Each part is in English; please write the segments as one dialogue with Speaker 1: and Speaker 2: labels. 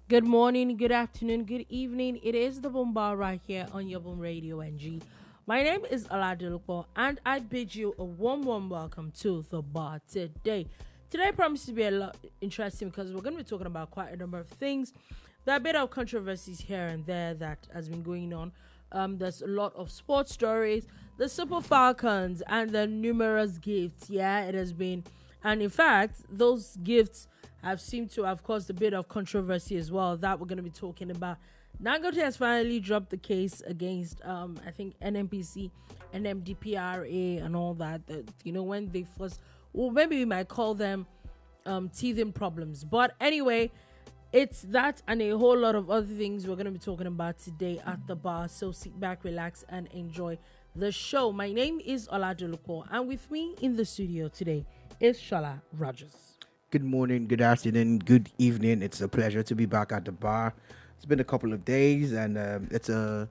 Speaker 1: Good morning, good afternoon, good evening. It is the Boomba right here on your Boom Radio NG. My name is Dolupo, and I bid you a warm welcome to the bar today. Today promises to be a lot interesting because we're going to be talking about quite a number of things. There are a bit of controversies here and there that has been going on. There's a lot of sports stories, the Super Falcons, and the numerous gifts. Yeah, it has been, and in fact, those gifts have seemed to have caused a bit of controversy as well. That we're going to be talking about. Dangote has finally dropped the case against, I think, NNPC, NMDPRA, and all that. When they first, well, maybe we might call them teething problems. But anyway, it's that and a whole lot of other things we're going to be talking about today at the bar. So sit back, relax, and enjoy the show. My name is Dolupo, and with me in the studio today is Shola Rogers.
Speaker 2: Good morning, good afternoon, good evening. It's a pleasure to be back at the bar. It's been a couple of days, and it's a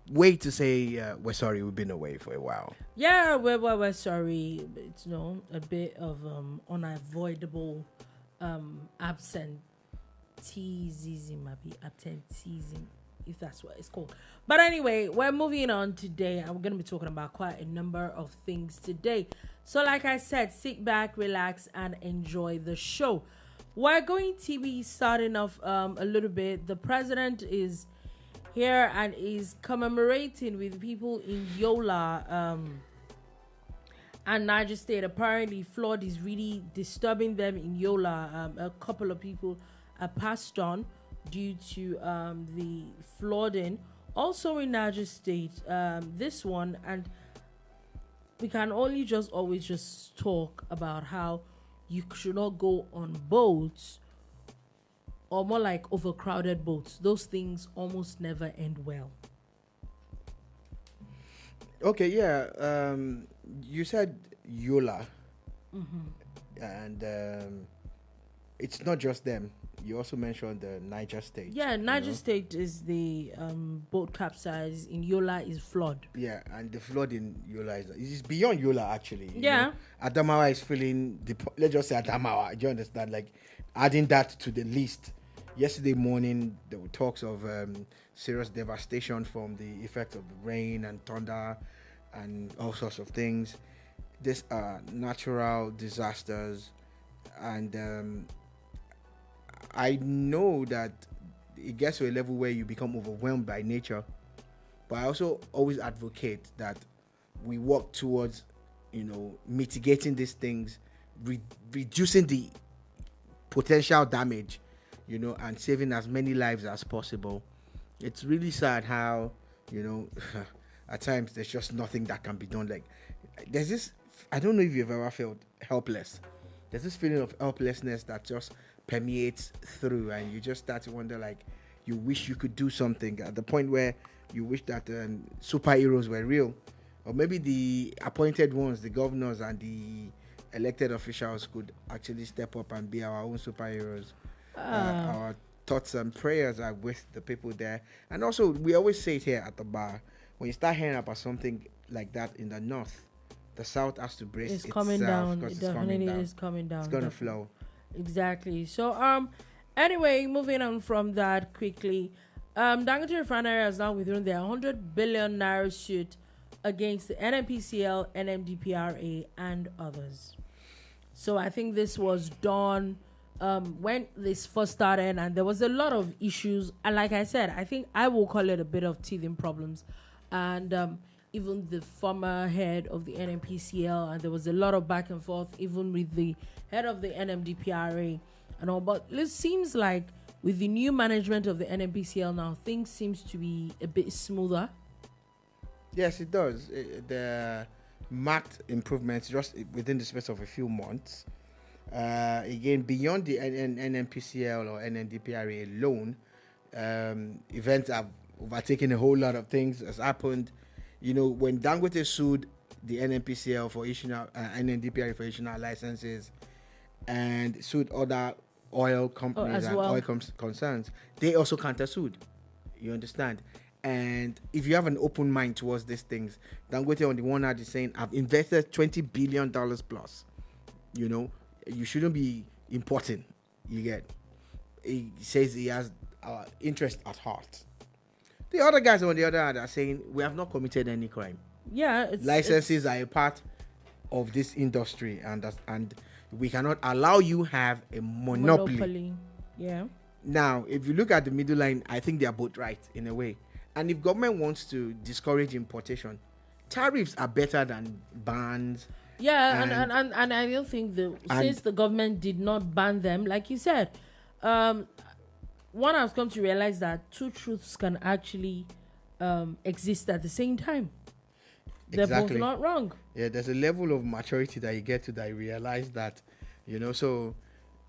Speaker 2: way to say we're sorry we've been away for a while.
Speaker 1: Yeah, we're sorry. It's a bit of unavoidable absenteeism, maybe absenteeism, if that's what it's called. But anyway, we're moving on today, and we're going to be talking about quite a number of things today. So like I said, sit back, relax, and enjoy the show. We're going to be starting off a little bit. The president is here and is commemorating with people in Yola and Niger State. Apparently, flood is really disturbing them in Yola. A couple of people are passed on due to the flooding. Also in Niger State, this one, and we can only always just talk about how you should not go on boats, or more like overcrowded boats. Those things almost never end well.
Speaker 2: Okay, yeah. You said Yola, and it's not just them. You also mentioned the Niger State.
Speaker 1: Yeah, Niger State is the boat capsize. In Yola is flood.
Speaker 2: Yeah, and the flood in Yola is beyond Yola, actually.
Speaker 1: Yeah.
Speaker 2: Adamawa is feeling, let's just say Adamawa, do you understand? Like, adding that to the list. Yesterday morning, there were talks of serious devastation from the effect of the rain and thunder and all sorts of things. These are natural disasters, and I know that it gets to a level where you become overwhelmed by nature, but I also always advocate that we work towards, mitigating these things, reducing the potential damage, and saving as many lives as possible. It's really sad how, at times there's just nothing that can be done. Like, there's this, I don't know if you've ever felt helpless. There's this feeling of helplessness that just permeates through, and you just start to wonder, like, you wish you could do something, at the point where you wish that superheroes were real, or maybe the appointed ones, the governors and the elected officials, could actually step up and be our own superheroes. Our thoughts and prayers are with the people there. And also, we always say it here at the bar, when you start hearing about something like that in the north, the south has to brace
Speaker 1: It's
Speaker 2: itself,
Speaker 1: coming down.
Speaker 2: because
Speaker 1: It definitely is coming down.
Speaker 2: It's gonna flow.
Speaker 1: Exactly. So anyway, moving on from that quickly, Dangote Refinery has now withdrawn their 100 billion naira suit against the NNPCL, NMDPRA, and others. So I think this was done when this first started, and there was a lot of issues. And like I said, I think I will call it a bit of teething problems. And even the former head of the NNPCL, and there was a lot of back and forth, even with the head of the NMDPRA and all. But it seems like with the new management of the NNPCL now, things seems to be a bit smoother.
Speaker 2: Yes, it does. The marked improvements just within the space of a few months. Again, beyond the NNPCL or NNDPRA alone, events have overtaken a whole lot of things. Has happened. When Dangote sued the NNPCL for issuing NNDPRA for issuing licenses, and sued other oil companies and oil concerns, they also countersued. You understand? And if you have an open mind towards these things, Dangote on the one hand is saying, I've invested $20 billion plus. You shouldn't be importing. You get. he says he has our interest at heart. The other guys, on the other hand, are saying we have not committed any crime.
Speaker 1: Yeah,
Speaker 2: Licenses are a part of this industry, and we cannot allow you have a monopoly.
Speaker 1: Yeah.
Speaker 2: Now, if you look at the middle line, I think they are both right in a way. And if government wants to discourage importation, tariffs are better than bans.
Speaker 1: Yeah, and I don't think since the government did not ban them, like you said, one has come to realize that two truths can actually exist at the same time. They're both not wrong.
Speaker 2: Yeah, there's a level of maturity that you get to that you realize that, so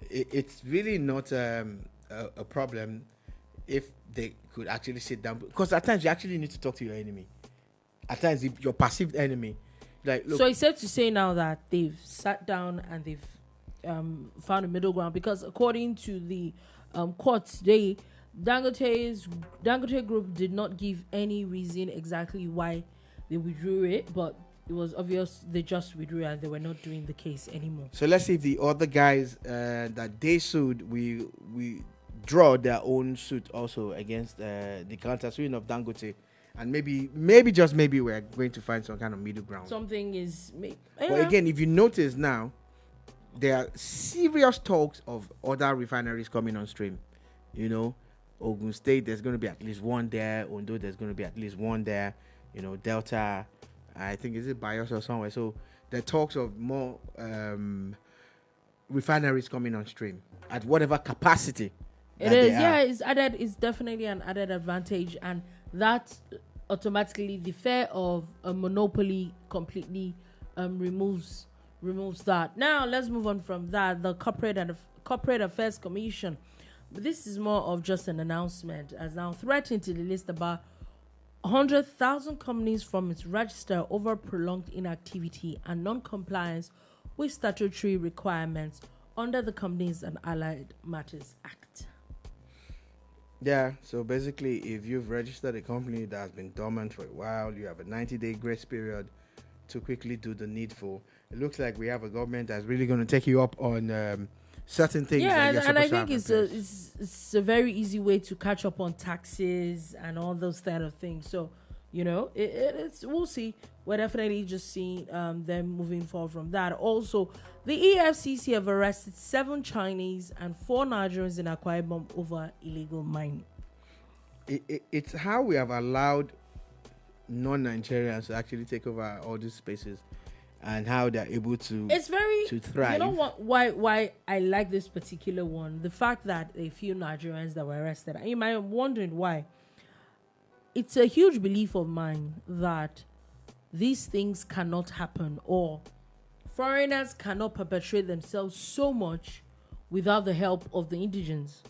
Speaker 2: it's really not a problem if they could actually sit down. Because at times you actually need to talk to your enemy. At times, if your perceived enemy, like, look.
Speaker 1: So it's safe to say now that they've sat down and they've found a middle ground, because according to the court today, Dangote Group did not give any reason exactly why they withdrew it, but it was obvious they just withdrew and they were not doing the case anymore.
Speaker 2: So let's see if the other guys that they sued, we draw their own suit also against the counter-suing of Dangote. And maybe just maybe we're going to find some kind of middle ground.
Speaker 1: Something is...
Speaker 2: But again, if you notice now, there are serious talks of other refineries coming on stream. Ogun State, there's going to be at least one there. Ondo, there's going to be at least one there. Delta, I think, is it Bios or somewhere? So there are talks of more refineries coming on stream at whatever capacity.
Speaker 1: It is, yeah, it's definitely an added advantage, and that automatically the fear of a monopoly completely removes that. Now let's move on from that. The Corporate Affairs Commission, but this is more of just an announcement, as now threatening to delist about 100,000 companies from its register over prolonged inactivity and non-compliance with statutory requirements under the Companies and Allied Matters Act.
Speaker 2: Yeah, so basically, if you've registered a company that has been dormant for a while, you have a 90-day grace period to quickly do the needful. It looks like we have a government that's really going to take you up on certain things.
Speaker 1: Yeah, and I think it's a very easy way to catch up on taxes and all those kind of things. So, it's we'll see. We're definitely just seeing them moving forward from that. Also, the EFCC have arrested 7 Chinese and 4 Nigerians in Akwa Ibom over illegal mining.
Speaker 2: It's how we have allowed non-Nigerians to actually take over all these spaces, and how they're able to thrive.
Speaker 1: You know what? Why I like this particular one? The fact that a few Nigerians that were arrested. You might have wondered why. It's a huge belief of mine that these things cannot happen, or foreigners cannot perpetrate themselves so much without the help of the indigents.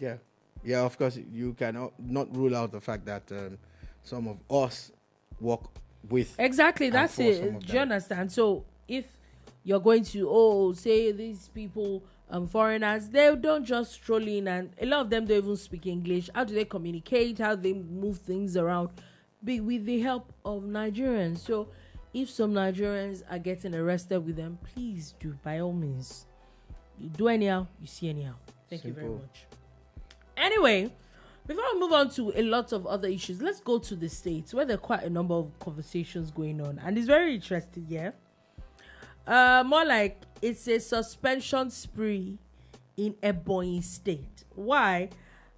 Speaker 2: Yeah, of course, you cannot not rule out the fact that some of us work with.
Speaker 1: Exactly, that's it. Do you understand? So if you're going to, say these people, foreigners, they don't just stroll in, and a lot of them don't even speak English. How do they communicate? How do they move things around? With the help of Nigerians. So if some Nigerians are getting arrested with them, please do, by all means. You do anyhow, you see anyhow. Thank you very much. Anyway, before we move on to a lot of other issues, let's go to the States, where there are quite a number of conversations going on. And it's very interesting, yeah? More like it's a suspension spree in Ebonyi State. Why?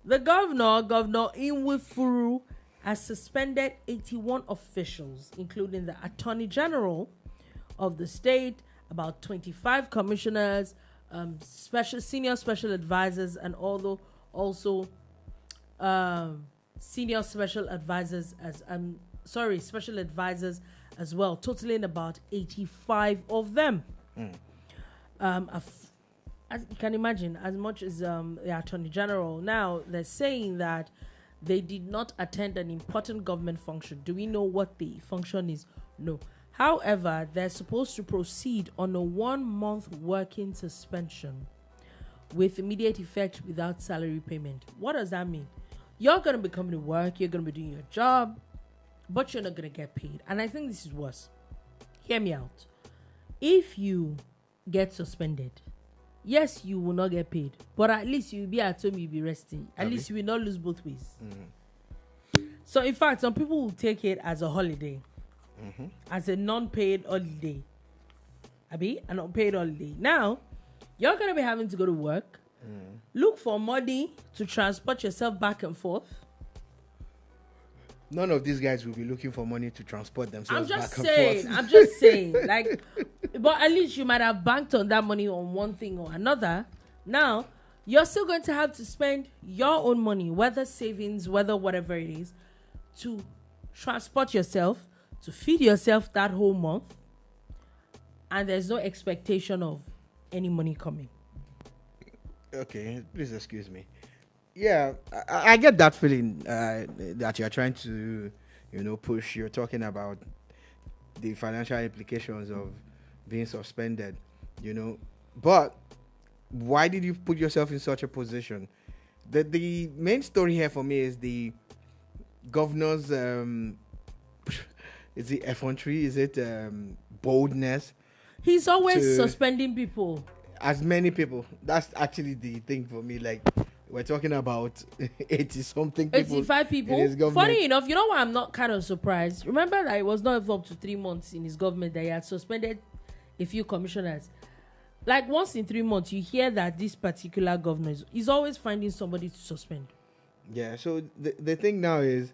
Speaker 1: The Governor Nwifuru, has suspended 81 officials, including the Attorney General of the state, about 25 commissioners, senior special advisors, and also senior special advisors special advisors as well, totaling about 85 of them. As you can imagine, as much as the Attorney General, now they're saying that they did not attend an important government function. Do we know what the function is? No. However, they're supposed to proceed on a 1-month working suspension with immediate effect without salary payment. What does that mean? You're going to be coming to work, you're going to be doing your job, but you're not going to get paid. And I think this is worse. Hear me out. If you get suspended yes, you will not get paid, but at least you'll be at home, you'll be resting. At
Speaker 2: Abi?
Speaker 1: least you will not lose both ways. So, in fact, some people will take it as a holiday, as a non-paid holiday. Abi, an unpaid holiday. Now, you're going to be having to go to work, look for money to transport yourself back and forth.
Speaker 2: None of these guys will be looking for money to transport themselves back and forth.
Speaker 1: I'm just saying. Like, but at least you might have banked on that money on one thing or another. Now, you're still going to have to spend your own money, whether savings, whether whatever it is, to transport yourself, to feed yourself that whole month. And there's no expectation of any money coming.
Speaker 2: Okay, please excuse me. Yeah, I get that feeling that you're trying to, push. You're talking about the financial implications of being suspended, But why did you put yourself in such a position? The main story here for me is the governor's, is it effrontery? Is it boldness?
Speaker 1: He's always suspending people.
Speaker 2: As many people. That's actually the thing for me. Like, we're talking about 80-something people.
Speaker 1: 85 people.
Speaker 2: In his government.
Speaker 1: Funny enough, you know why I'm not kind of surprised? Remember that it was not up to 3 months in his government that he had suspended a few commissioners. Like, once in 3 months, you hear that this particular governor is always finding somebody to suspend.
Speaker 2: Yeah, so the thing now is,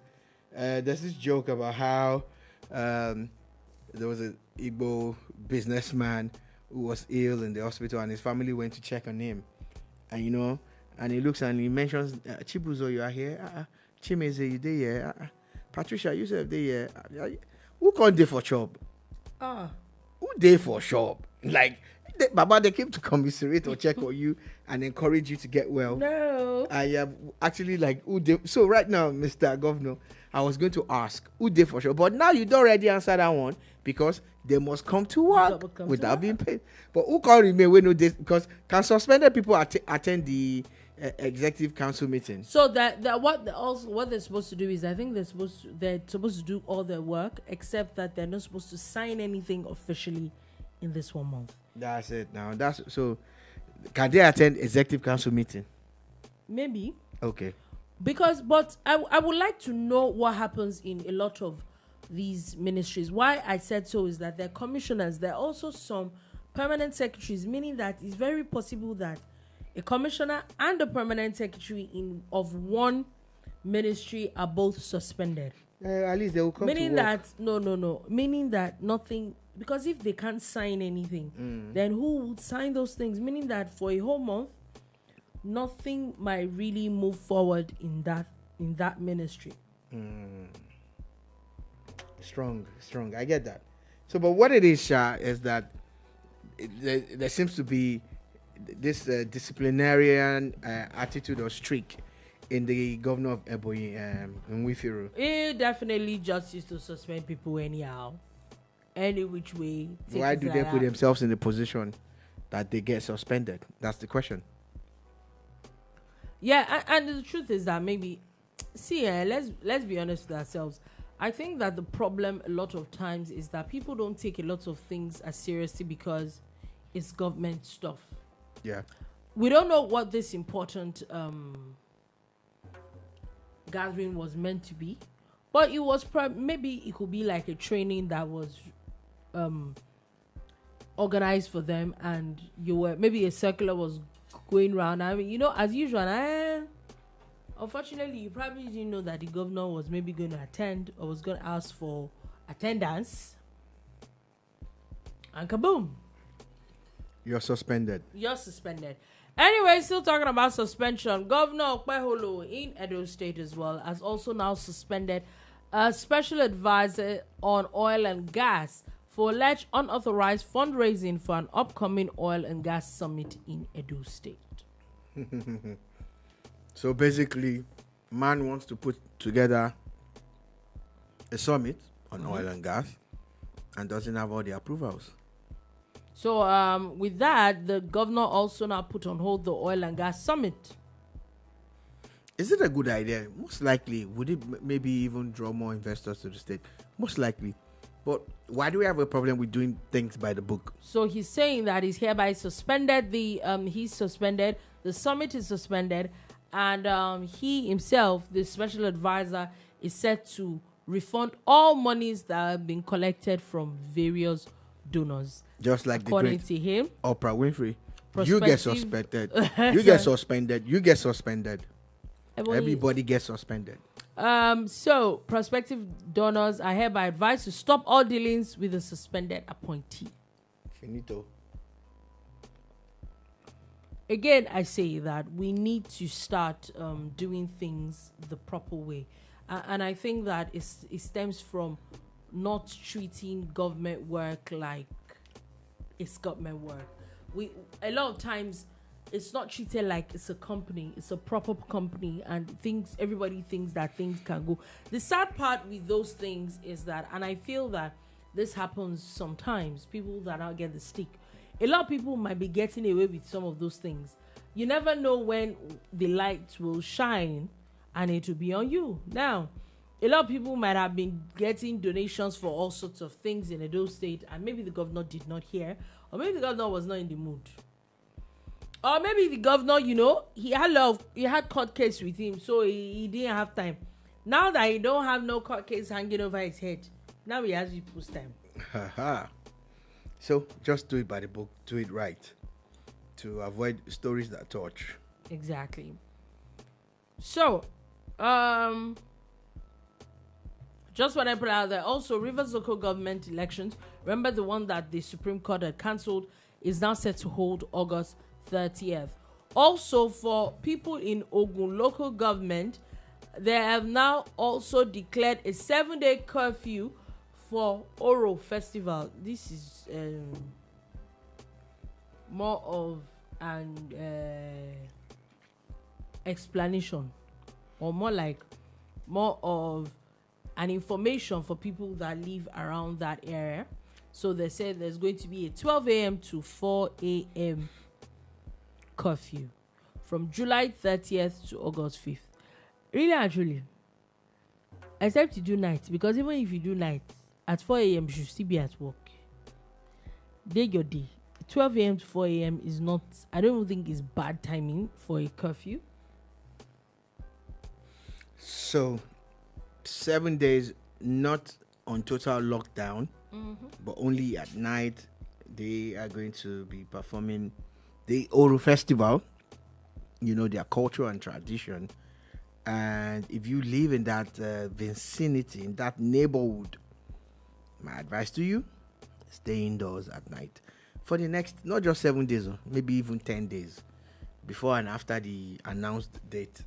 Speaker 2: there's this joke about how there was an Igbo businessman who was ill in the hospital and his family went to check on him. And, and he looks and he mentions, Chibuzo, you are here. Chimeze, you there here. Patricia, you said there here. Who can't there for shop? Who there for shop? Like, Baba, they came to commiserate or check on you and encourage you to get well.
Speaker 1: No.
Speaker 2: I actually like, who they, so right now, Mr. Governor, I was going to ask, who they for sure? But now you don't already answer that one because they must come to work without being paid. But who can't remain when no days? Because can suspended people attend the executive council meeting?
Speaker 1: So what they're supposed to do is, I think they're supposed to do all their work, except that they're not supposed to sign anything officially in this 1 month.
Speaker 2: That's it. Now so. Can they attend executive council meeting?
Speaker 1: Maybe.
Speaker 2: Okay.
Speaker 1: But I would like to know what happens in a lot of these ministries. Why I said so is that they're commissioners. There are also some permanent secretaries, meaning that it's very possible that a commissioner and a permanent secretary of one ministry are both suspended.
Speaker 2: At least they will come
Speaker 1: meaning
Speaker 2: to work.
Speaker 1: No. Meaning that nothing, because if they can't sign anything, then who would sign those things? Meaning that for a whole month, nothing might really move forward in that ministry.
Speaker 2: Strong. I get that. So, but what it is, Sha, is that there seems to be this disciplinarian attitude or streak in the governor of Ebonyi, Nwifuru.
Speaker 1: He definitely just used to suspend people anyhow, any which way.
Speaker 2: Why do they put themselves in the position that they get suspended? That's the question.
Speaker 1: Yeah, and the truth is that maybe, let's be honest with ourselves. I think that the problem a lot of times is that people don't take a lot of things as seriously because it's government stuff.
Speaker 2: Yeah.
Speaker 1: We don't know what this important gathering was meant to be, but it was maybe it could be like a training that was organized for them, and maybe a circular was going around. I mean, as usual, unfortunately, you probably didn't know that the governor was maybe going to attend or was going to ask for attendance, and kaboom,
Speaker 2: you're suspended.
Speaker 1: Anyway, still talking about suspension. Governor Okpebholo in Edo State as well has also now suspended a special advisor on oil and gas for alleged unauthorized fundraising for an upcoming oil and gas summit in Edo State.
Speaker 2: So basically, man wants to put together a summit on oil and gas and doesn't have all the approvals.
Speaker 1: So with that, the governor also now put on hold the oil and gas summit.
Speaker 2: Is it a good idea? Most likely. Would it maybe even draw more investors to the state? Most likely. But why do we have a problem with doing things by the book?
Speaker 1: So he's saying that he's hereby suspended. He's suspended. The summit is suspended, and he himself, the special advisor, is set to refund all monies that have been collected from various donors.
Speaker 2: Just like
Speaker 1: according to him,
Speaker 2: Oprah Winfrey. You get suspended. You get suspended. You get suspended. Everybody gets suspended.
Speaker 1: So prospective donors are hereby advised to stop all dealings with the suspended appointee.
Speaker 2: Finito.
Speaker 1: Again, I say that we need to start doing things the proper way. And I think that it stems from not treating government work like it's government work. A lot of times it's not treated like it's a company, it's a proper company, and everybody thinks that things can go. The sad part with those things is that, and I feel that this happens sometimes, people that don't get the stick. A lot of people might be getting away with some of those things. You never know when the light will shine and it will be on you. Now, a lot of people might have been getting donations for all sorts of things in Edo State, and maybe the governor did not hear, or maybe the governor was not in the mood. Or maybe the governor, he had court case with him, so he didn't have time. Now that he don't have no court case hanging over his head, now he has people's time.
Speaker 2: So just do it by the book, do it right, to avoid stories that touch.
Speaker 1: Exactly. So, just when I put out there, also Rivers local government elections, remember the one that the Supreme Court had cancelled, is now set to hold August 30th. Also, for people in Ogun local government, they have now also declared a 7-day curfew for Oro Festival. This is more of an explanation, or more of an information for people that live around that area. So they said there's going to be a 12 a.m. to 4 a.m. curfew from July 30th to August 5th. Really and truly, except you do night, because even if you do night, at 4 a.m. you should still be at work. Day your day. 12 a.m. to 4 a.m. is not, I don't think it's bad timing for a curfew.
Speaker 2: So, 7 days, not on total lockdown, but only at night. They are going to be performing the Oro Festival, their culture and tradition. And if you live in that vicinity, in that neighborhood, my advice to you, stay indoors at night for the next, not just 7 days, maybe even 10 days, before and after the announced date.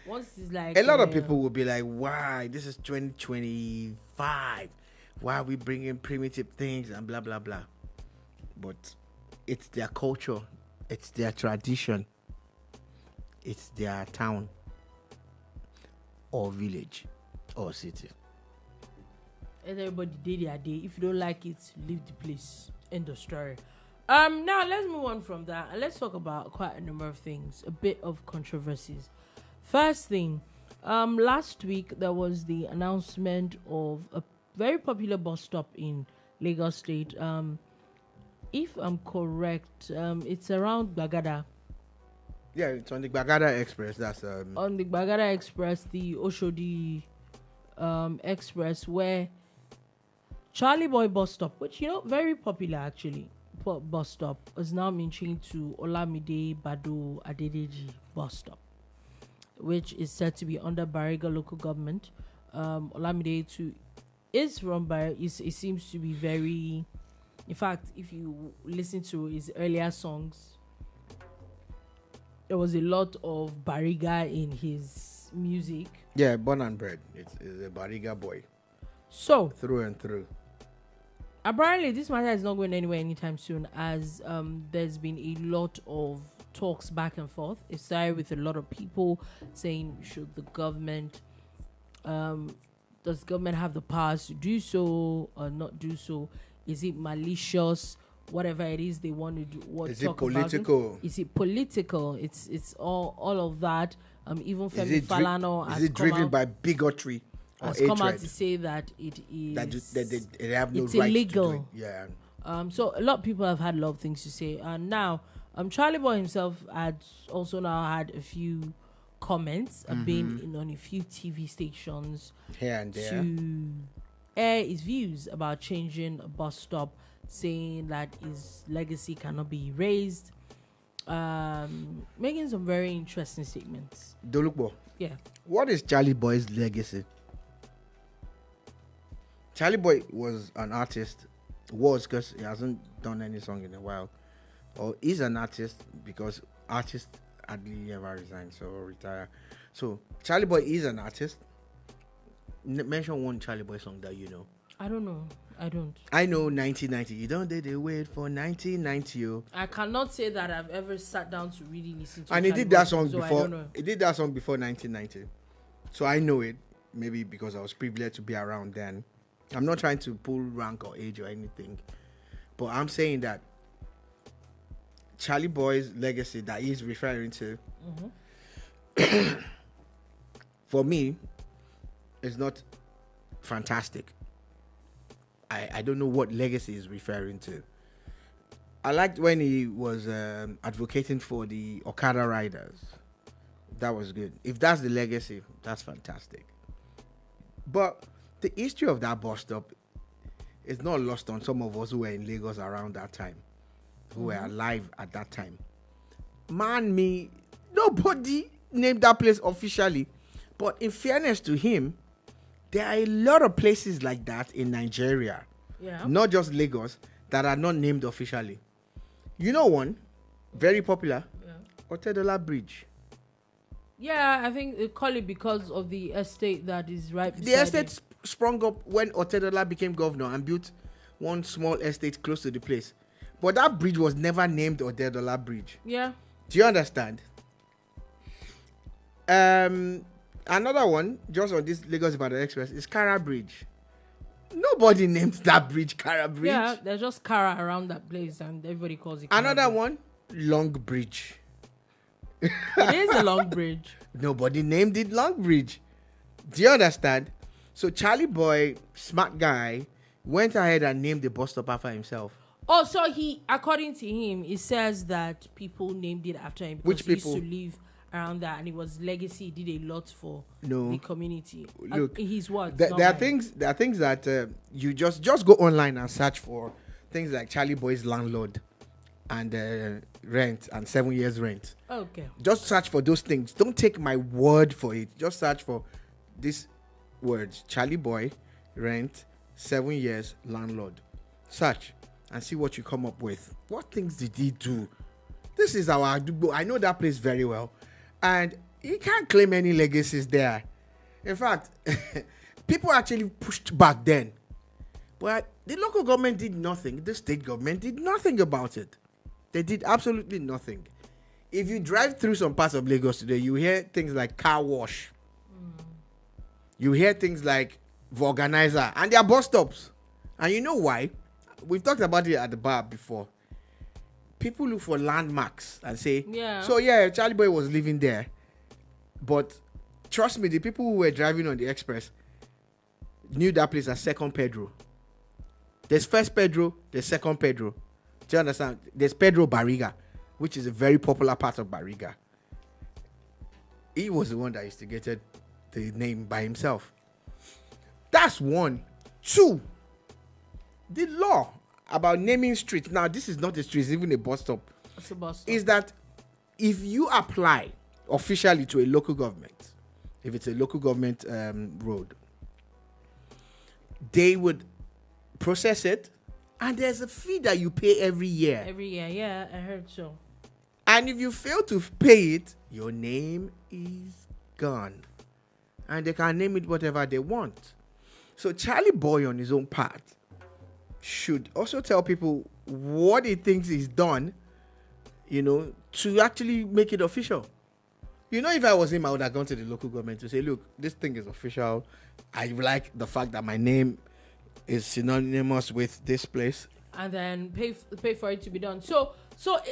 Speaker 1: Once it's like
Speaker 2: a lot of people will be like, why? This is 2025. Why are we bringing primitive things and blah, blah, blah? But it's their culture. It's their tradition. It's their town or village or city.
Speaker 1: And everybody did their day. If you don't like it, leave the place. End of story. Now let's move on from that and let's talk about quite a number of things, a bit of controversies. First thing, last week there was the announcement of a very popular bus stop in Lagos State. If I'm correct, it's around Bagada.
Speaker 2: Yeah, it's on the Bagada Express. That's
Speaker 1: on the Bagada Express, the Oshodi Express, where Charly Boy bus stop, which very popular actually, bus stop, is now being changed to Olamide Bado Adedeji bus stop, which is said to be under Bariga local government. Olamide is from Bariga. It seems to be very. In fact, if you listen to his earlier songs, there was a lot of Bariga in his music.
Speaker 2: Yeah, born and bred. It's a Bariga boy.
Speaker 1: So
Speaker 2: through and through.
Speaker 1: Apparently, this matter is not going anywhere anytime soon, as there's been a lot of talks back and forth. It started with a lot of people saying, should the government, does government have the powers to do so or not do so? Is it malicious? Whatever it is they want to do.
Speaker 2: Is it political?
Speaker 1: Is it political? It's all of that. Even Femi Falana has
Speaker 2: is it driven by bigotry
Speaker 1: has come out to say that it is
Speaker 2: that they have no
Speaker 1: it's
Speaker 2: right
Speaker 1: illegal.
Speaker 2: to do it. Yeah.
Speaker 1: So a lot of people have had a lot of things to say, and now Charly Boy himself had also now had a few comments, been on a few TV stations
Speaker 2: Here and there.
Speaker 1: to air his views about changing a bus stop, saying that his legacy cannot be erased, making some very interesting statements.
Speaker 2: Dolupo.
Speaker 1: Yeah.
Speaker 2: What is Charly Boy's legacy? Charly Boy was an artist, because he hasn't done any song in a while, or is an artist because artists hardly ever resign or retire. So Charly Boy is an artist. Mention one Charly Boy song that you know.
Speaker 1: I don't know. I don't.
Speaker 2: I know 1990. You don't did wait for 1990.
Speaker 1: I cannot say that I've ever sat down to really listen to.
Speaker 2: And he did that song
Speaker 1: so
Speaker 2: before. He did that song before 1990. So I know it. Maybe because I was privileged to be around then. I'm not trying to pull rank or age or anything, but I'm saying that Charly Boy's legacy that he's referring to, for me, is not fantastic. I don't know what legacy he's referring to. I liked when he was advocating for the Okada riders. That was good. If that's the legacy, that's fantastic. But the history of that bus stop is not lost on some of us who were in Lagos around that time, who were alive at that time. Nobody named that place officially. But in fairness to him, there are a lot of places like that in Nigeria, not just Lagos, that are not named officially. You know one, very popular, Okpebholo Bridge.
Speaker 1: Yeah, I think they call it because of the estate that is right beside
Speaker 2: The estate sprung up when Okpebholo became governor and built one small estate close to the place. But that bridge was never named Okpebholo Bridge.
Speaker 1: Yeah.
Speaker 2: Do you understand? Another one, just on this Lagos-Ibadan Express, is Kara Bridge. Nobody named that bridge Kara Bridge.
Speaker 1: Yeah, there's just Kara around that place and everybody calls it Kara
Speaker 2: Another
Speaker 1: Bridge.
Speaker 2: one, Long Bridge.
Speaker 1: It is a long bridge.
Speaker 2: Nobody named it Long Bridge. Do you understand? So Charly Boy, smart guy, went ahead and named the bus stop after himself.
Speaker 1: Oh, so according to him, it says that people named it after him.
Speaker 2: Which people?
Speaker 1: He used to live around that, and it was legacy. He did a lot for
Speaker 2: No.
Speaker 1: the community.
Speaker 2: Look,
Speaker 1: his words.
Speaker 2: There are things that you just go online and search for things like Charly Boy's landlord and rent and 7 years rent.
Speaker 1: Okay.
Speaker 2: Just search for those things. Don't take my word for it. Just search for these words: Charly Boy, rent, 7 years, landlord. Search and see what you come up with. What things did he do? This is our Adubo. I know that place very well. And he can't claim any legacies there. In fact, people actually pushed back then. But the local government did nothing. The state government did nothing about it. They did absolutely nothing. If you drive through some parts of Lagos today, you hear things like car wash. You hear things like vulcanizer. And they are bus stops. And you know why? We've talked about it at the bar before. People look for landmarks and say, Charly Boy was living there. But trust me, the people who were driving on the express knew that place as Second Pedro. There's First Pedro, there's Second Pedro. Do you understand? There's Pedro Barriga, which is a very popular part of Barriga. He was the one that instigated the name by himself. That's one. Two, the law about naming streets. Now, this is not a street, it's even a bus stop.
Speaker 1: It's a bus stop.
Speaker 2: Is that if you apply officially to a local government, if it's a local government road, they would process it, and there's a fee that you pay every year.
Speaker 1: Every year, yeah, I heard so.
Speaker 2: And if you fail to pay it, your name is gone. And they can name it whatever they want. So Charly Boy, on his own part, should also tell people what he thinks he's done, to actually make it official. If I was him, I would have gone to the local government to say, look, this thing is official. I like the fact that my name is synonymous with this place.
Speaker 1: And then pay for it to be done. So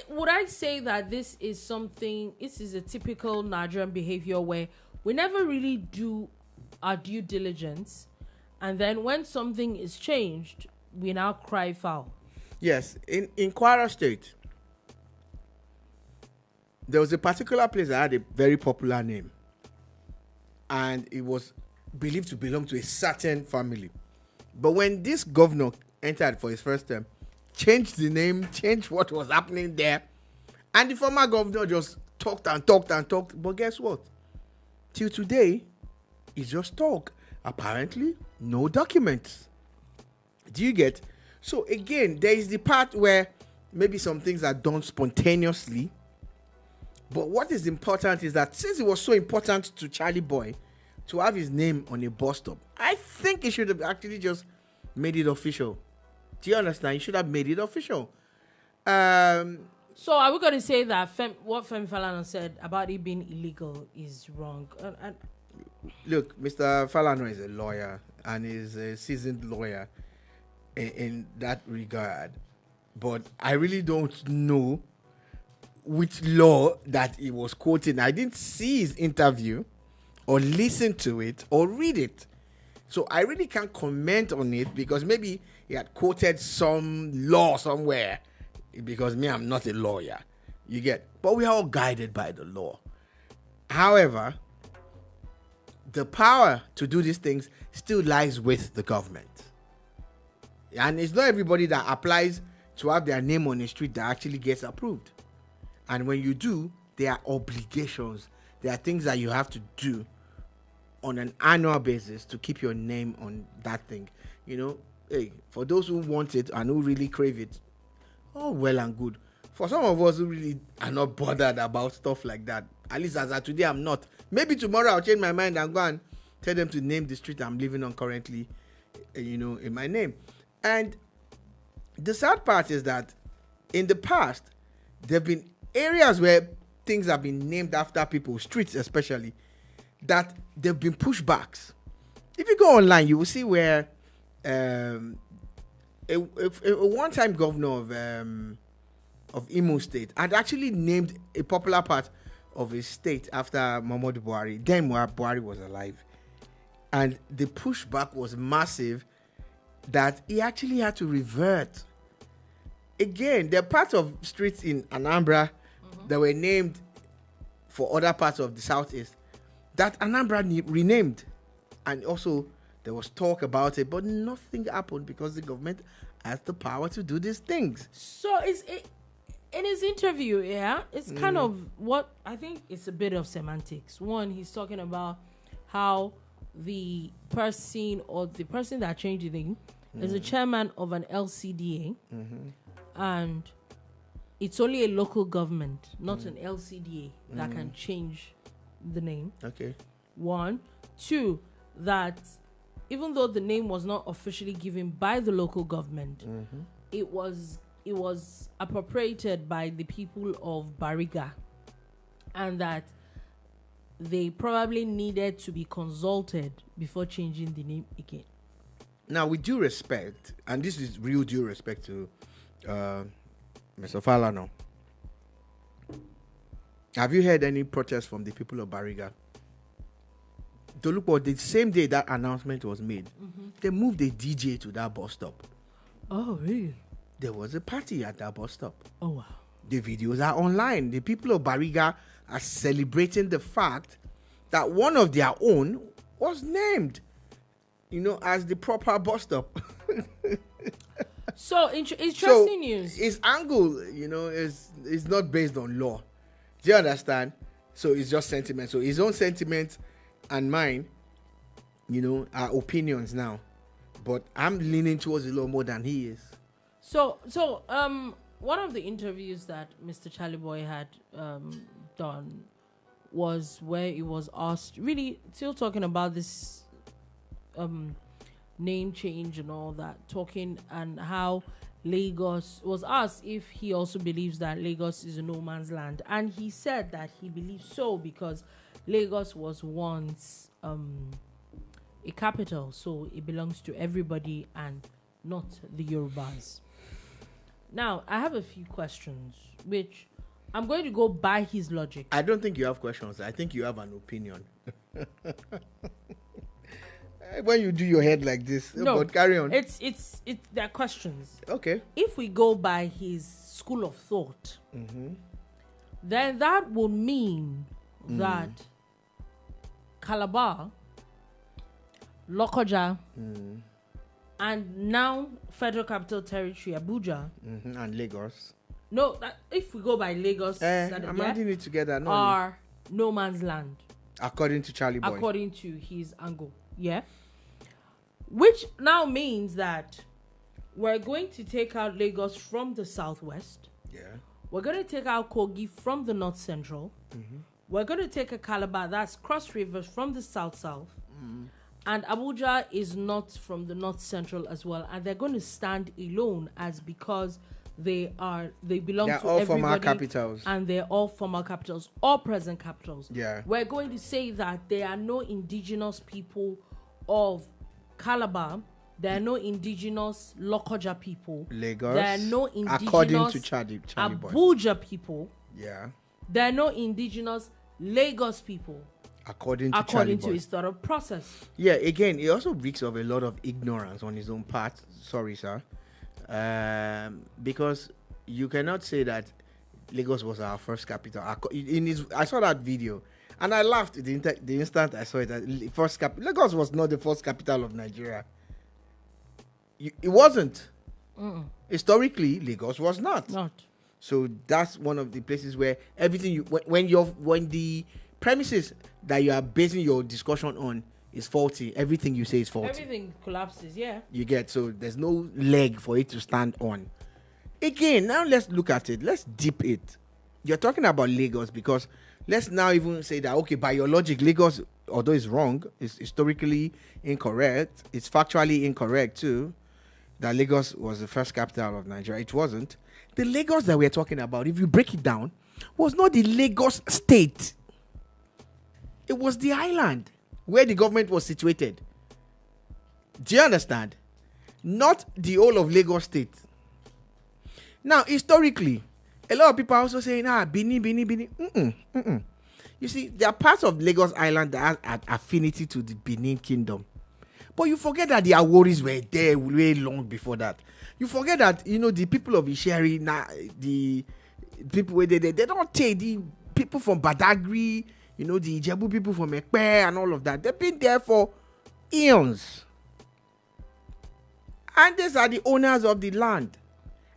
Speaker 1: would I say that this is a typical Nigerian behavior where we never really do our due diligence, and then when something is changed, we now cry foul.
Speaker 2: Yes, in Kwara State, there was a particular place that had a very popular name, and it was believed to belong to a certain family. But when this governor entered for his first term, changed the name, changed what was happening there, and the former governor just talked and talked and talked. But guess what? Till today, it's just talk. Apparently, no documents. Do you get? So again, there is the part where maybe some things are done spontaneously. But what is important is that since it was so important to Charly Boy to have his name on a bus stop, I think he should have actually just made it official. Do you understand? He should have made it official.
Speaker 1: So are we going to say that what Femi Falana said about it being illegal is wrong?
Speaker 2: Look, Mr. Falana is a lawyer and is a seasoned lawyer in that regard. But I really don't know which law that he was quoting. I didn't see his interview or listen to it or read it. So I really can't comment on it because maybe he had quoted some law somewhere because me, I'm not a lawyer. You get? But we are all guided by the law. However, the power to do these things still lies with the government. And it's not everybody that applies to have their name on the street that actually gets approved. And when you do, there are obligations. There are things that you have to do on an annual basis to keep your name on that thing. You know, hey, for those who want it and who really crave it, oh, well and good. For some of us who really are not bothered about stuff like that, at least as of today, I'm not. Maybe tomorrow I'll change my mind and go and tell them to name the street I'm living on currently, you know, in my name. And the sad part is that in the past, there have been areas where things have been named after people, streets especially, that there have been pushbacks. If you go online, you will see where a one-time governor of Imo State had actually named a popular part of his state after Muhammadu Buhari. Then Buhari was alive. And the pushback was massive that he actually had to revert. Again, there are parts of streets in Anambra that were named for other parts of the southeast that Anambra renamed. And also, there was talk about it, but nothing happened because the government has the power to do these things.
Speaker 1: So in his interview, yeah, it's kind of what I think it's a bit of semantics. One, he's talking about how the person that changed the thing is a chairman of an LCDA, and it's only a local government, not an LCDA, that can change the name.
Speaker 2: Okay.
Speaker 1: One. Two, that even though the name was not officially given by the local government, it was appropriated by the people of Bariga, and that they probably needed to be consulted before changing the name again.
Speaker 2: Now, with due respect, and this is real due respect to Mr. Falana, have you heard any protest from the people of Bariga? Dolupo, the same day that announcement was made, they moved a DJ to that bus stop.
Speaker 1: Oh, really?
Speaker 2: There was a party at that bus stop.
Speaker 1: Oh, wow.
Speaker 2: The videos are online. The people of Bariga are celebrating the fact that one of their own was named, you know, as the proper bus stop.
Speaker 1: So, interesting news.
Speaker 2: His angle, you know, is not based on law. Do you understand? So it's just sentiment. So his own sentiment and mine, you know, are opinions now. But I'm leaning towards the law more than he is.
Speaker 1: So, one of the interviews that Mr. Charly Boy had done was where he was asked, really still talking about this name change and all that, talking and how Lagos was asked if he also believes that Lagos is a no man's land, and he said that he believes so because Lagos was once a capital, so it belongs to everybody and not the Yorubas. Now, I have a few questions, which I'm going to go by his logic.
Speaker 2: I don't think you have questions. I think you have an opinion. When you do your head like this,
Speaker 1: No,
Speaker 2: but carry on.
Speaker 1: It's there are questions.
Speaker 2: Okay.
Speaker 1: If we go by his school of thought, then that would mean that Calabar, Lokoja, and now Federal Capital Territory, Abuja,
Speaker 2: And Lagos.
Speaker 1: no, if we go by Lagos,
Speaker 2: I'm adding it together. No,
Speaker 1: are no man's land,
Speaker 2: according to Charly Boy.
Speaker 1: according to his angle. Yeah. Which now means that we're going to take out Lagos from the southwest.
Speaker 2: Yeah.
Speaker 1: We're going to take out Kogi from the north central. We're going to take a Calabar, that's Cross Rivers, from the south. And Abuja is not from the north central as well. And they're going to stand alone as because they belong
Speaker 2: They're
Speaker 1: to
Speaker 2: all
Speaker 1: everybody.
Speaker 2: former capitals.
Speaker 1: And they're all former capitals, all present capitals.
Speaker 2: Yeah.
Speaker 1: We're going to say that there are no indigenous people of Calabar. There are no indigenous Lokoja people.
Speaker 2: Lagos.
Speaker 1: There are no indigenous
Speaker 2: according to Charly Boy.
Speaker 1: Abuja people.
Speaker 2: Yeah.
Speaker 1: There are no indigenous Lagos people.
Speaker 2: According to Charly
Speaker 1: to
Speaker 2: Boy.
Speaker 1: his thought of process.
Speaker 2: Yeah, again, it also reeks of a lot of ignorance on his own part. Sorry, sir. Because you cannot say that Lagos was our first capital. I saw that video and I laughed the instant I saw it. Lagos was not the first capital of Nigeria. It wasn't. Historically, Lagos was not. So that's one of the places where everything when the premises that you are basing your discussion on is faulty, everything you say is faulty.
Speaker 1: Everything collapses, yeah.
Speaker 2: You get, so there's no leg for it to stand on. Again, now let's look at it. Let's dip it. You're talking about Lagos because let's now even say that, okay, by your logic, Lagos, although it's wrong, it's historically incorrect, it's factually incorrect too, that Lagos was the first capital of Nigeria. It wasn't. The Lagos that we're talking about, if you break it down, was not the Lagos state. It was the island where the government was situated. Do you understand? Not the whole of Lagos state. Now, historically, a lot of people are also saying, Benin. You see, there are parts of Lagos Island that have affinity to the Benin Kingdom. But you forget that the Aworis were there way long before that. You forget that, the people of Isheri, the people where they don't take the people from Badagry, the Ijebu people from Ekpe and all of that. They've been there for eons. And these are the owners of the land.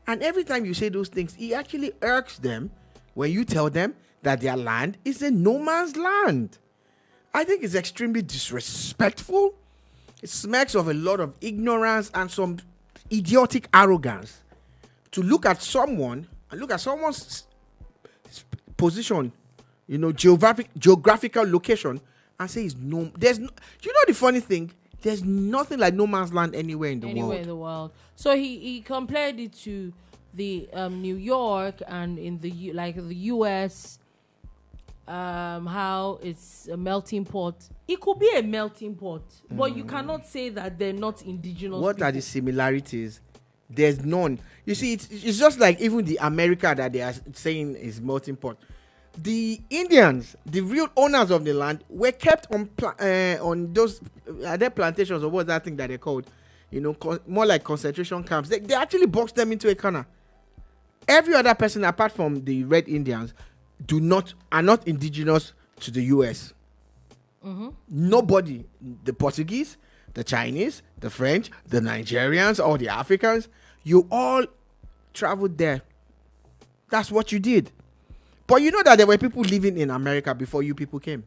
Speaker 2: And every time you say those things, it actually irks them when you tell them that their land is a no man's land. I think it's extremely disrespectful. It smacks of a lot of ignorance and some idiotic arrogance to look at someone and look at someone's position, geographical location, and say the funny thing, there's nothing like no man's land anywhere in the world.
Speaker 1: So he compared it to the New York and in the US, how it's a melting pot. It could be a melting pot, but you cannot say that they're not indigenous.
Speaker 2: What
Speaker 1: people.
Speaker 2: are the similarities? There's none. You see, it's just like even the America that they are saying is melting pot. The Indians, the real owners of the land, were kept on those their plantations, or what's that thing that they called? More like concentration camps. They actually boxed them into a corner. Every other person apart from the Red Indians are not indigenous to the US. Nobody, the Portuguese, the Chinese, the French, the Nigerians, or the Africans, you all traveled there. That's what you did. But you know that there were people living in America before you people came.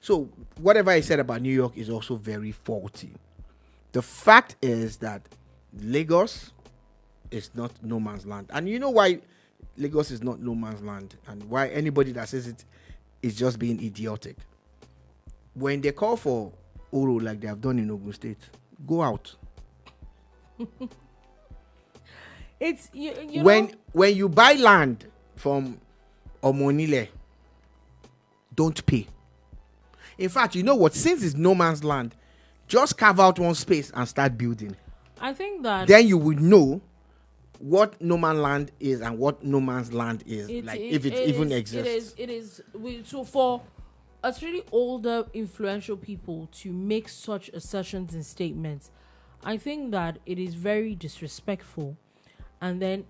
Speaker 2: So whatever I said about New York is also very faulty. The fact is that Lagos is not no man's land. And you know why Lagos is not no man's land and why anybody that says it is just being idiotic. When they call for Oro like they have done in Ogun State, go out.
Speaker 1: It's
Speaker 2: when you buy land from Omonile, don't pay. In fact, you know what? Since it's no man's land, just carve out one space and start building.
Speaker 1: I think that
Speaker 2: then you would know what no man's land is and what no man's land is, if it even exists.
Speaker 1: It is. So for really older, influential people to make such assertions and statements, I think that it is very disrespectful. And then